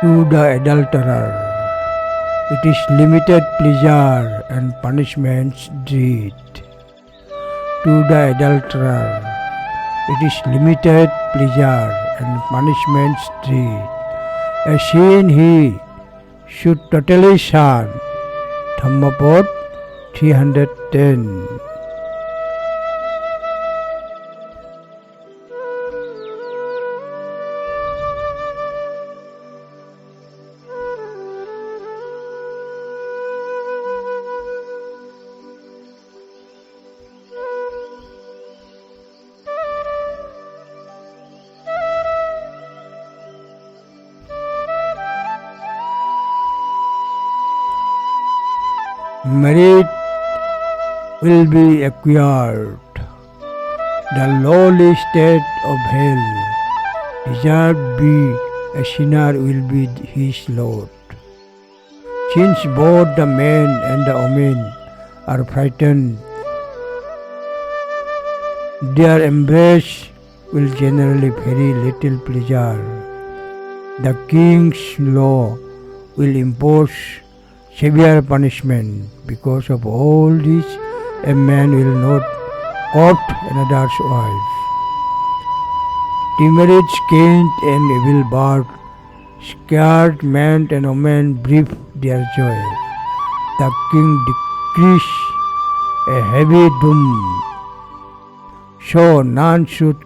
To the adulterer, it is limited pleasure and punishments dread. To the adulterer, it is limited pleasure and punishments dread. A sin he should totally shun. Dhammapad 310. Merit will be acquired. The lowly state of hell, deserved be a sinner will be his lot. Since both the men and the women are frightened, their embrace will generally very little pleasure. The king's law will impose severe punishment. Because of all this, a man will not court another's wife. Demerits gained and evil birth, scared man and woman brief their joy. The king decrees a heavy doom, so none should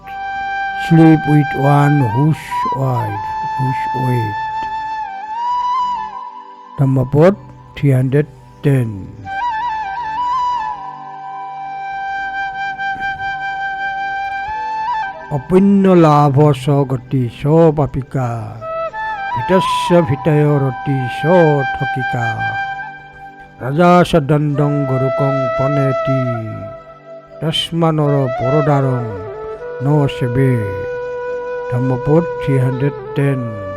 sleep with one whose wait. Dhammapad 310. Apunya labha so gati so papika, vitasya vitayo roti so thokika, raja sadandang gurukong paneti, tasmanoro porodarong no sebe. Dhammapad 310.